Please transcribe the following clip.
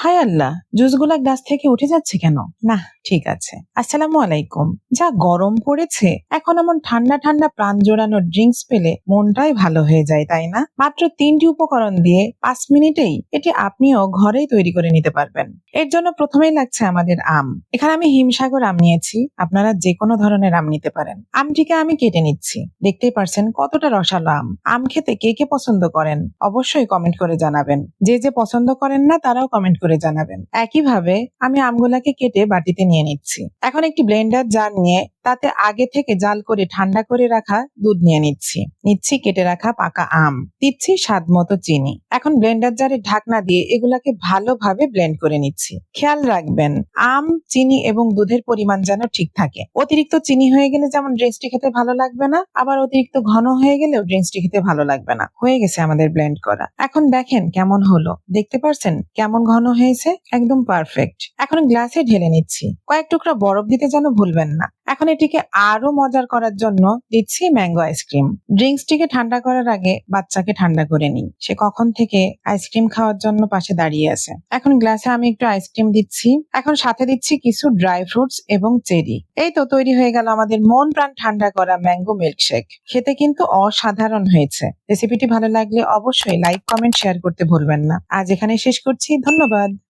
হায় আল্লাহ, জুসগুলা glass থেকে উঠে যাচ্ছে কেন? না, ঠিক আছে। আসসালামু আলাইকুম। যা গরম পড়েছে, এখন এমন ঠান্ডা ঠান্ডা প্রাণ জোড়ানো ড্রিঙ্কস পেলে মনটাই ভালো হয়ে যায়, তাই না? মাত্র 3টি উপকরণ দিয়ে 5 মিনিটেই এটি আপনিও ঘরেই তৈরি করে নিতে পারবেন। এর জন্য প্রথমেই লাগছে আমাদের আম। এখানে আমি হিমসাগর আম নিয়েছি, আপনারা যে কোনো ধরনের আম নিতে পারেন। আমটিকে আমি কেটে নিচ্ছি। দেখতেই পারছেন কতটা রসালো আম। আম খেতে কে কে পছন্দ করেন অবশ্যই কমেন্ট করে জানাবেন। যে যে পছন্দ করেন না তারাও কমেন্ট করে জানাবেন। একইভাবে আমি আমগুলাকে কেটে বাটিতে নিয়ে নিচ্ছি। এখন একটি ব্লেন্ডার জার নিয়ে তাতে আগে থেকে জাল করে ঠান্ডা করে রাখা দুধ নিয়ে নিচ্ছি কেটে রাখা পাকা আম, দিচ্ছি স্বাদ মতো চিনি। এখন ব্লেন্ডার জারে ঢাকনা দিয়ে এগুলাকে ভালোভাবে ব্লেন্ড করে নিচ্ছি। খেয়াল রাখবেন আম, চিনি এবং দুধের পরিমাণ যেন ঠিক থাকে। অতিরিক্ত চিনি হয়ে গেলে যেমন ড্রিঙ্কসটি খেতে ভালো লাগবে না, আবার অতিরিক্ত ঘন হয়ে গেলেও ড্রিঙ্কসটি খেতে ভালো লাগবে না। হয়ে গেছে আমাদের ব্লেন্ড করা। এখন দেখেন কেমন হলো, দেখতে পারছেন কেমন ঘন হয়েছে, একদম পারফেক্ট। এখন গ্লাসে ঢেলে নিচ্ছি। কয়েক টুকরা বরফ দিতে যেন ভুলবেন না। এখন এটিকে আরো মজার করার জন্য দিচ্ছি ম্যাঙ্গো আইসক্রিম। ড্রিঙ্কসটিকে ঠান্ডা করার আগে বাচ্চাকে ঠান্ডা করে নিই। সে কখন থেকে আইসক্রিম খাওয়ার জন্য পাশে দাঁড়িয়ে আছে। এখন গ্লাসে আমি একটু আইসক্রিম দিচ্ছি। এখন সাথে দিচ্ছি কিছু ড্রাই ফ্রুটস এবং চেরি। এই তো তৈরি হয়ে গেল আমাদের মন প্রাণ ঠান্ডা করা ম্যাঙ্গো মিল্কশেক। খেতে কিন্তু অসাধারণ হয়েছে। রেসিপিটি ভালো লাগলে অবশ্যই লাইক, কমেন্ট, শেয়ার করতে ভুলবেন না। আজ এখানে শেষ করছি। ধন্যবাদ।